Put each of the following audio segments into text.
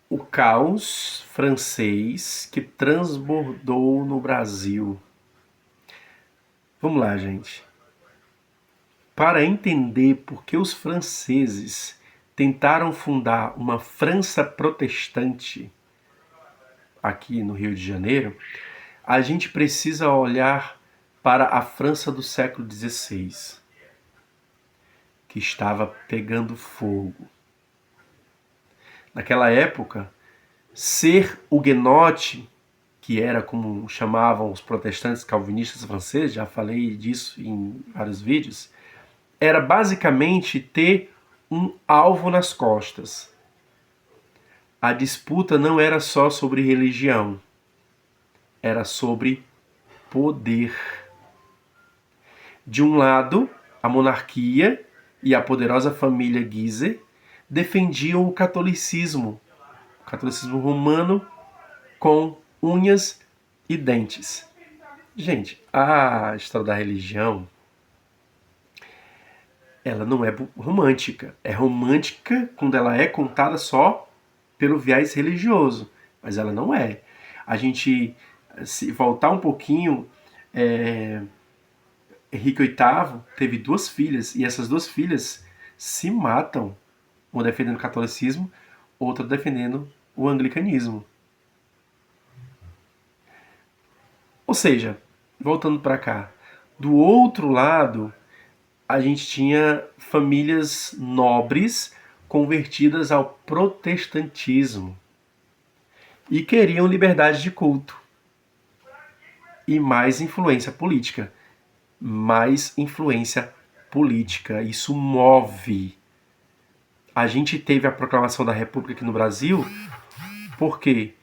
O caos francês que transbordou no Brasil. Vamos lá, gente. Para entender por que os franceses tentaram fundar uma França protestante aqui no Rio de Janeiro, a gente precisa olhar para a França do século XVI, que estava pegando fogo. Naquela época, ser huguenote, que era como chamavam os protestantes calvinistas franceses, já falei disso em vários vídeos, era basicamente ter um alvo nas costas. A disputa não era só sobre religião, era sobre poder. De um lado, a monarquia e a poderosa família Guise defendiam o catolicismo romano com unhas e dentes. Gente, a história da religião, ela não é romântica. É romântica quando ela é contada só pelo viés religioso, mas ela não é. A gente, se voltar um pouquinho, Henrique VIII teve 2 filhas, e essas 2 filhas se matam, uma defendendo o catolicismo, outra defendendo o anglicanismo. Ou seja, voltando para cá, do outro lado, a gente tinha famílias nobres convertidas ao protestantismo e queriam liberdade de culto e mais influência política. Mais influência política. Isso move. A gente teve a proclamação da República aqui no Brasil. Por quê?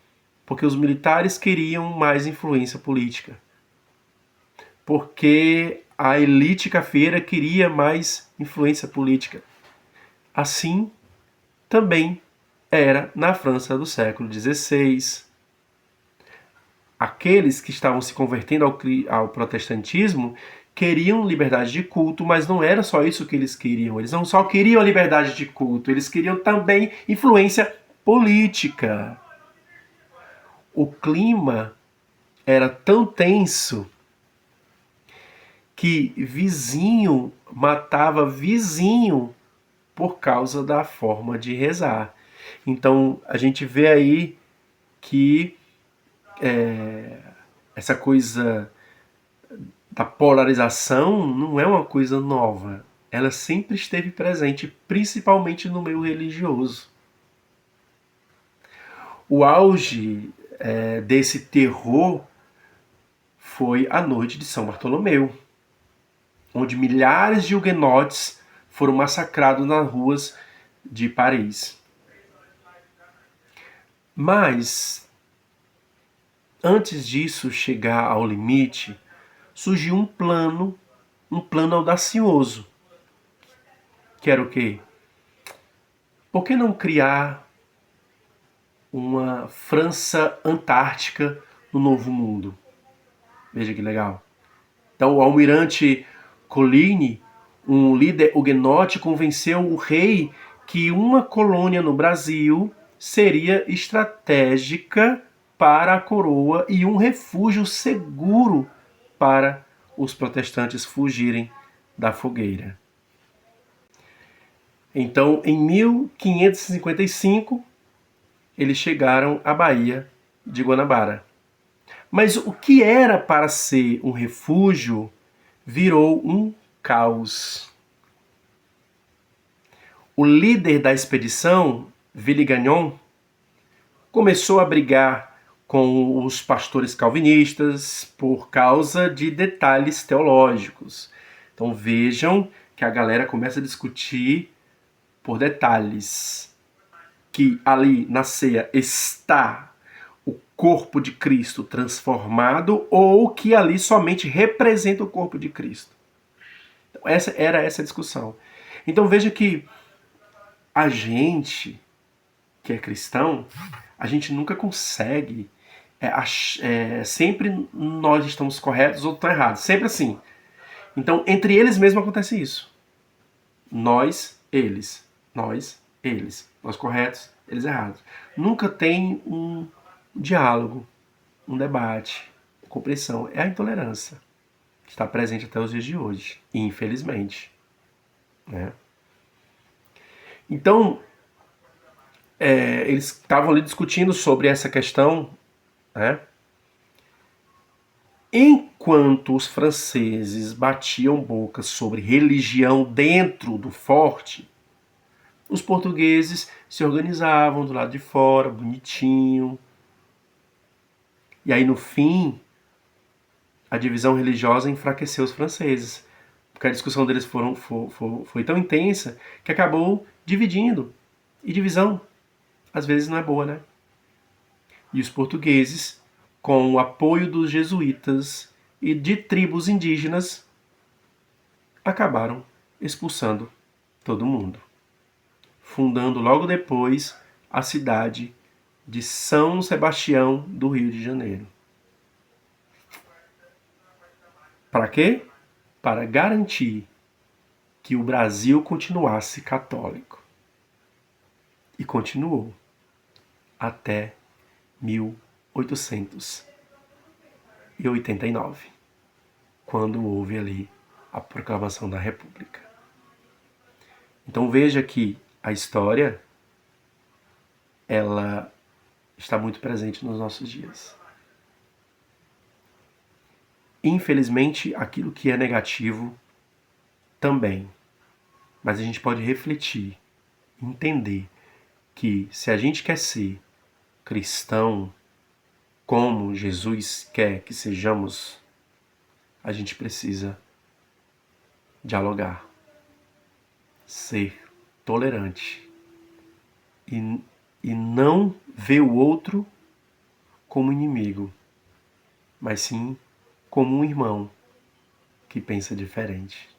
Porque os militares queriam mais influência política. Porque a elite cafeira queria mais influência política. Assim também era na França do século XVI. Aqueles que estavam se convertendo ao protestantismo queriam liberdade de culto, mas não era só isso que eles queriam. Eles não só queriam a liberdade de culto, eles queriam também influência política. O clima era tão tenso que vizinho matava vizinho por causa da forma de rezar. Então a gente vê aí que essa coisa da polarização não é uma coisa nova. Ela sempre esteve presente, principalmente no meio religioso. O auge desse terror foi a noite de São Bartolomeu, onde milhares de huguenotes foram massacrados nas ruas de Paris. Mas, antes disso chegar ao limite, surgiu um plano audacioso. Que era o quê? Por que não criar uma França Antártica no Novo Mundo? Veja que legal. Então o almirante Coligny, um líder huguenote, convenceu o rei que uma colônia no Brasil seria estratégica para a coroa e um refúgio seguro para os protestantes fugirem da fogueira. Então, em 1555, eles chegaram à Baía de Guanabara. Mas o que era para ser um refúgio virou um caos. O líder da expedição, Villegagnon, começou a brigar com os pastores calvinistas por causa de detalhes teológicos. Então vejam que a galera começa a discutir por detalhes. Que ali na ceia está o corpo de Cristo transformado ou que ali somente representa o corpo de Cristo. Então, era essa a discussão. Então veja que a gente que é cristão, a gente nunca consegue sempre nós estamos corretos ou estão errados, sempre assim. Então entre eles mesmo acontece isso. Nós, eles. Nós corretos, Eles errados. Nunca tem um diálogo, um debate, compreensão. É a intolerância que está presente até os dias de hoje, infelizmente. Né? Então, eles estavam ali discutindo sobre essa questão, né? Enquanto os franceses batiam boca sobre religião dentro do forte, os portugueses se organizavam do lado de fora, bonitinho. E aí, no fim, a divisão religiosa enfraqueceu os franceses. Porque a discussão deles foi tão intensa que acabou dividindo. E divisão, às vezes, não é boa, né? E os portugueses, com o apoio dos jesuítas e de tribos indígenas, acabaram expulsando todo mundo, fundando logo depois a cidade de São Sebastião do Rio de Janeiro. Para quê? Para garantir que o Brasil continuasse católico. E continuou até 1889, quando houve ali a proclamação da República. Então veja que a história, ela está muito presente nos nossos dias. Infelizmente, aquilo que é negativo também. Mas a gente pode refletir, entender que se a gente quer ser cristão como Jesus quer que sejamos, a gente precisa dialogar, ser tolerante e não ver o outro como inimigo, mas sim como um irmão que pensa diferente.